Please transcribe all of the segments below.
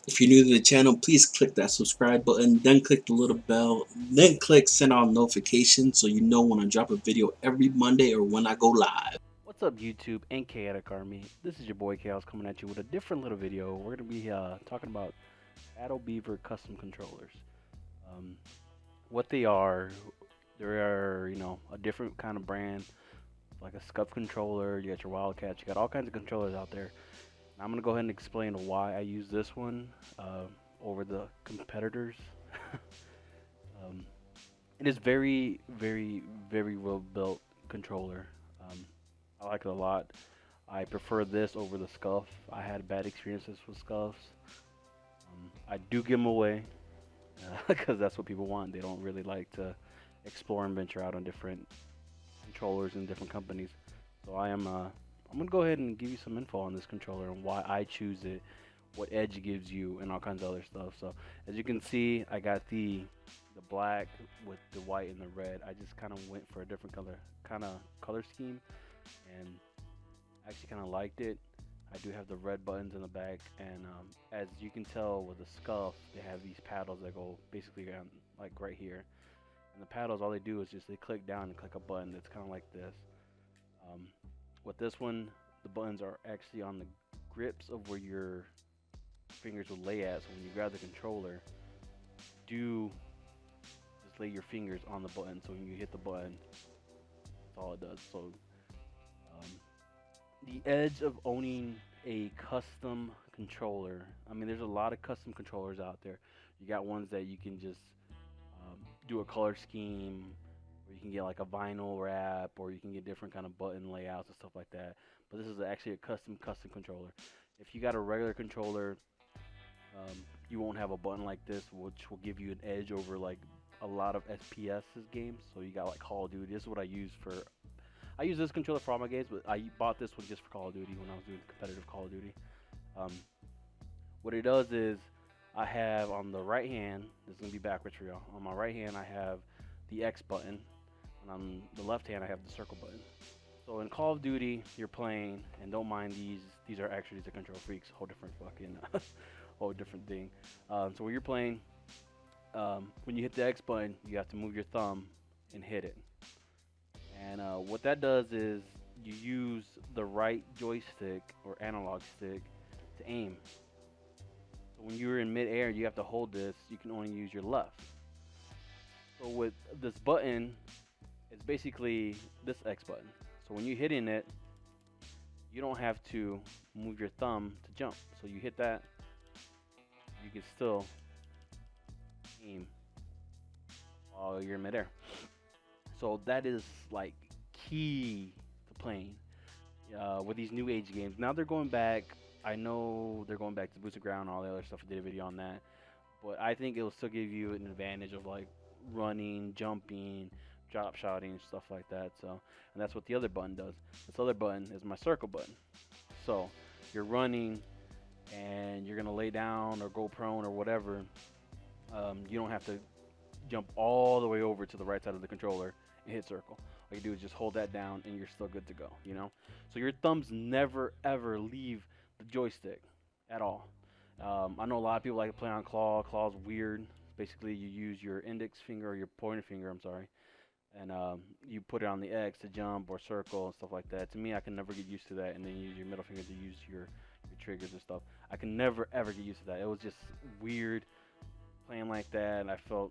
If you're new to the channel, please click that subscribe button, then click the little bell, then click send out notifications so you know when I drop a video every Monday or when I go live. What's up, YouTube and Chaotic Army? This is your boy Kaos coming at you with a different little video. We're going to be talking about Beaver custom controllers. Um, what they are, a different kind of brand, like a Scuf controller. You got your Wildcats, you got all kinds of controllers out there. And I'm going to go ahead and explain why I use this one over the competitors. um, it is very, very, very well built controller. Um, I like it a lot. I prefer this over the Scuf. I had bad experiences with Scufs. I do give them away because that's what people want. They don't really like to explore and venture out on different controllers and different companies. So I'm gonna go ahead and give you some info on this controller and why I choose it, what edge it gives you, and all kinds of other stuff. So as you can see, I got the black with the white and the red. I just kind of went for a different color scheme, and I actually kind of liked it. I do have the red buttons in the back, and as you can tell with the Scuf, they have these paddles that go basically around, like right here. And the paddles, all they do is just they click down and click a button that's kind of like this. Um, with this one, the buttons are actually on the grips of where your fingers will lay at. So when you grab the controller, do just lay your fingers on the button. So when you hit the button, that's all it does. So um, the edge of owning a custom controller. I mean, there's a lot of custom controllers out there. You got ones that you can just do a color scheme, or you can get like a vinyl wrap, or you can get different kind of button layouts and stuff like that. But this is actually a custom controller. If you got a regular controller, you won't have a button like this, which will give you an edge over like a lot of SPS games. So you got like Call of Duty. This is what I use for. I use this controller for all my games, but I bought this one just for Call of Duty when I was doing competitive Call of Duty. Um, what it does is I have on the right hand, this is gonna be backwards for y'all. On my right hand, I have the X button, and on the left hand, I have the circle button. So in Call of Duty, you're playing, and don't mind these. These are actually the control freaks, whole different fucking, whole different thing. So when you're playing, when you hit the X button, you have to move your thumb and hit it. And what that does is you use the right joystick or analog stick to aim. So when you're in midair, you have to hold this. You can only use your left. So with this button, it's basically this X button. So when you're hitting it, you don't have to move your thumb to jump. So you hit that, you can still aim while you're in midair. So that is like key to playing with these new age games. Now they're going back. I know they're going back to Boots of Ground and all the other stuff. I did a video on that, but I think it will still give you an advantage of like running, jumping, drop shotting, stuff like that. So, and that's what the other button does. This other button is my circle button. So you're running and you're gonna lay down or go prone or whatever. You don't have to jump all the way over to the right side of the controller and hit circle. All you do is just hold that down and you're still good to go, you know? So your thumbs never ever leave the joystick at all. I know a lot of people like to play on claw. Claw's weird. Basically, you use your index finger or your pointer finger, I'm sorry, and you put it on the X to jump or circle and stuff like that. To me, I can never get used to that, and then you use your middle finger to use your triggers and stuff. I can never ever get used to that. It was just weird playing like that, and I felt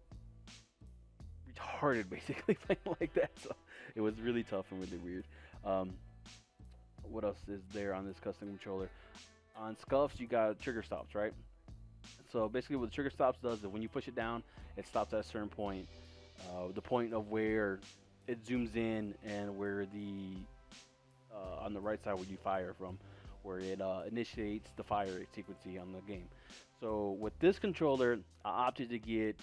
retarded basically playing like that. So it was really tough and really weird. Um, what else is there on this custom controller? On Scuffs, you got trigger stops, right? So basically, what the trigger stops does is when you push it down, it stops at a certain point. The point of where it zooms in and where the on the right side where you fire from, where it initiates the fire sequence on the game. So with this controller, I opted to get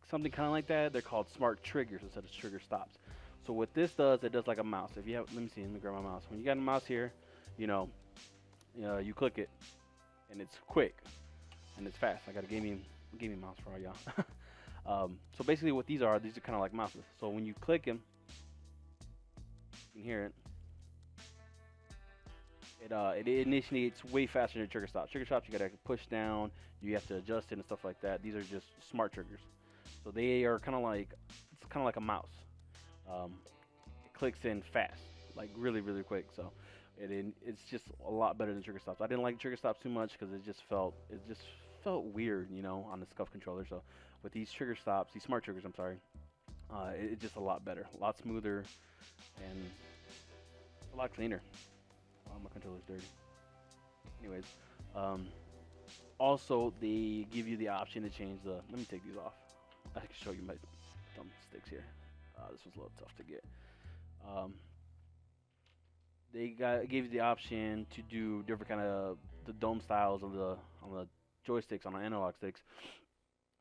something kind of like that. They're called smart triggers instead of trigger stops. So what this does, it does like a mouse. If you have, let me see, let me grab my mouse. When you got a mouse here, you know, you click it, and it's quick and it's fast. I got a gaming mouse for all y'all. So basically, what these are kind of like mouses. So when you click them, you can hear it. It initiates way faster than trigger stops. Trigger stops you gotta push down, you have to adjust it and stuff like that. These are just smart triggers, so they are kind of like it's kind of like a mouse. Um, it clicks in fast, like really really quick. So it's just a lot better than trigger stops. I didn't like trigger stops too much because it just felt weird, on the Scuf controller. So with these trigger stops, these smart triggers, I'm sorry, it's just a lot better, a lot smoother, and a lot cleaner. My controller's dirty. Anyways, um, also they give you the option to change the. Let me take these off. I can show you my thumbsticks here. This was a little tough to get. Um, gave you the option to do different kind of the dome styles on the joysticks on the analog sticks,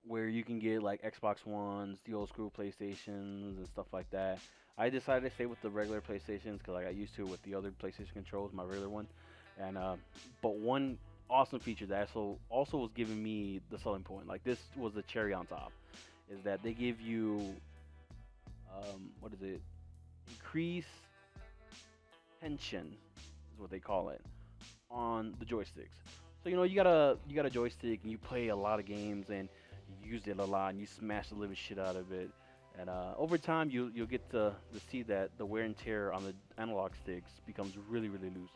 where you can get like Xbox Ones, the old school PlayStations, and stuff like that. I decided to stay with the regular PlayStations because I got used to it with the other PlayStation controls, my regular one. And but one awesome feature that also was giving me the selling point, like this was the cherry on top, is that they give you what is it? Increase tension is what they call it on the joysticks. So you got a joystick and you play a lot of games and you use it a lot and you smash the living shit out of it. And over time you'll get to see that the wear and tear on the analog sticks becomes really really loose.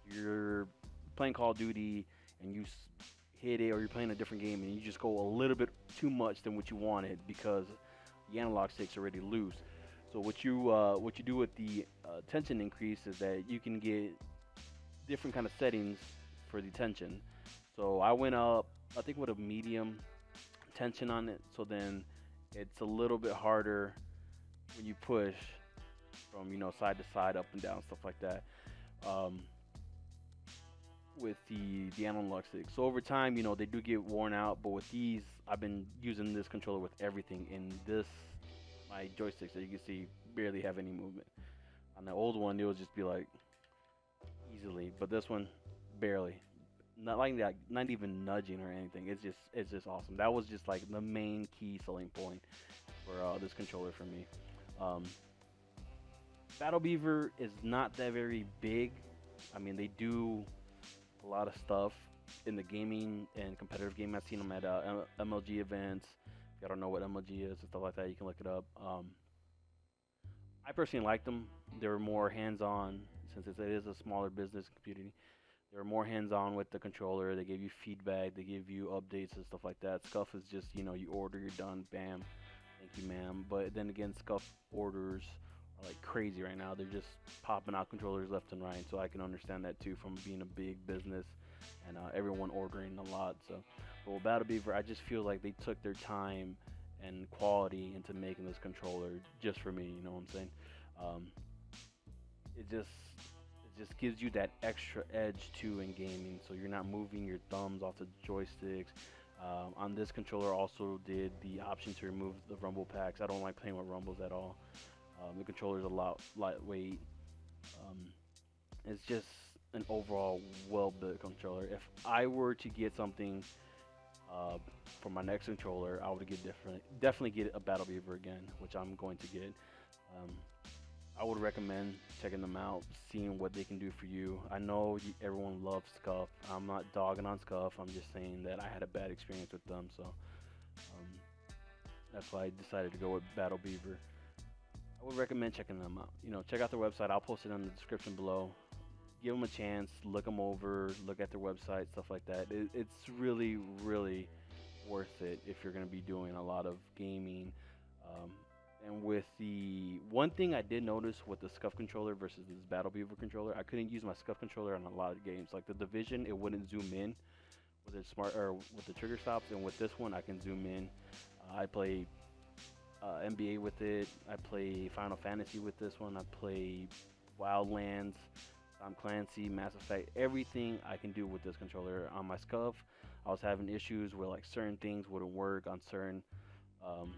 You're playing Call of Duty and hit it, or you're playing a different game and you just go a little bit too much than what you wanted because the analog stick's already loose. So what you do with the tension increase is that you can get different kind of settings for the tension. So I went up, I think, with a medium tension on it. So then it's a little bit harder when you push from side to side, up and down, stuff like that. Um, with the analog stick. So over time, they do get worn out. But with these, I've been using this controller with everything. And my joysticks, that you can see, barely have any movement. On the old one, it would just be like easily, but this one, barely. Not like that, not even nudging or anything. It's just awesome. That was just like the main key selling point for this controller for me. Um, Battle Beaver is not that very big. I mean, they do a lot of stuff in the gaming and competitive game. I've seen them at MLG events. If you don't know what MLG is and stuff like that, you can look it up. I personally like them. They're more hands-on since it is a smaller business community. They're more hands-on with the controller. They give you feedback. They give you updates and stuff like that. Scuf is just you order, you're done, bam, thank you, ma'am. But then again, Scuf orders are like crazy right now. They're just popping out controllers left and right. So I can understand that too from being a big business and everyone ordering a lot. So, but with Battle Beaver, I just feel like they took their time and quality into making this controller just for me. You know what I'm saying? Um, it just gives you that extra edge too in gaming, so you're not moving your thumbs off the joysticks. On this controller, also did the option to remove the rumble packs. I don't like playing with rumbles at all. The controller is a lot lightweight. Um, it's just an overall well-built controller. If I were to get something uh, for my next controller, I would definitely get a Battle Beaver again, which I'm going to get. Um, I would recommend checking them out, seeing what they can do for you. I know everyone loves Scuf. I'm not dogging on Scuf. I'm just saying that I had a bad experience with them, so that's why I decided to go with Battle Beaver. I would recommend checking them out. Check out their website. I'll post it in the description below. Give them a chance. Look them over. Look at their website, stuff like that. It's really, really worth it if you're going to be doing a lot of gaming. Um, and with the one thing I did notice with the Scuf controller versus this Battle Beaver controller, I couldn't use my Scuf controller on a lot of games. Like the Division, it wouldn't zoom in with the smart or with the trigger stops, and with this one, I can zoom in. I play NBA with it. I play Final Fantasy with this one. I play Wildlands, Tom Clancy, Mass Effect. Everything I can do with this controller. On my Scuf, I was having issues where like certain things wouldn't work on um,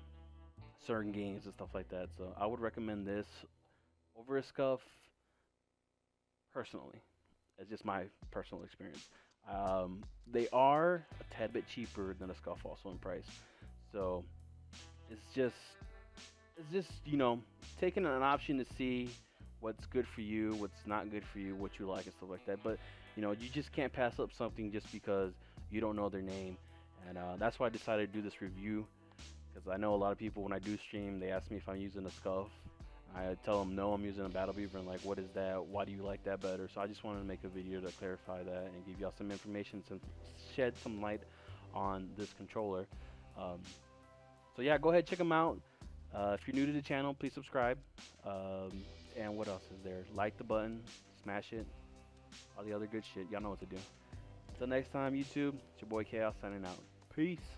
certain games and stuff like that. So I would recommend this over a Scuf personally. It's just my personal experience. They are a tad bit cheaper than a Scuf also in price. So it's just taking an option to see what's good for you, what's not good for you, what you like and stuff like that. But you just can't pass up something just because you don't know their name, and that's why I decided to do this review. Because I know a lot of people when I do stream, they ask me if I'm using a Scuf. I tell them no, I'm using a Battle Beaver, and like, what is that? Why do you like that better? So I just wanted to make a video to clarify that and give y'all some information to shed some light on this controller. Um, so yeah, go ahead check them out. If you're new to the channel, please subscribe. Um, and what else is there? Like the button, smash it, all the other good shit. Y'all know what to do. Until next time, YouTube, it's your boy Kaos signing out. Peace.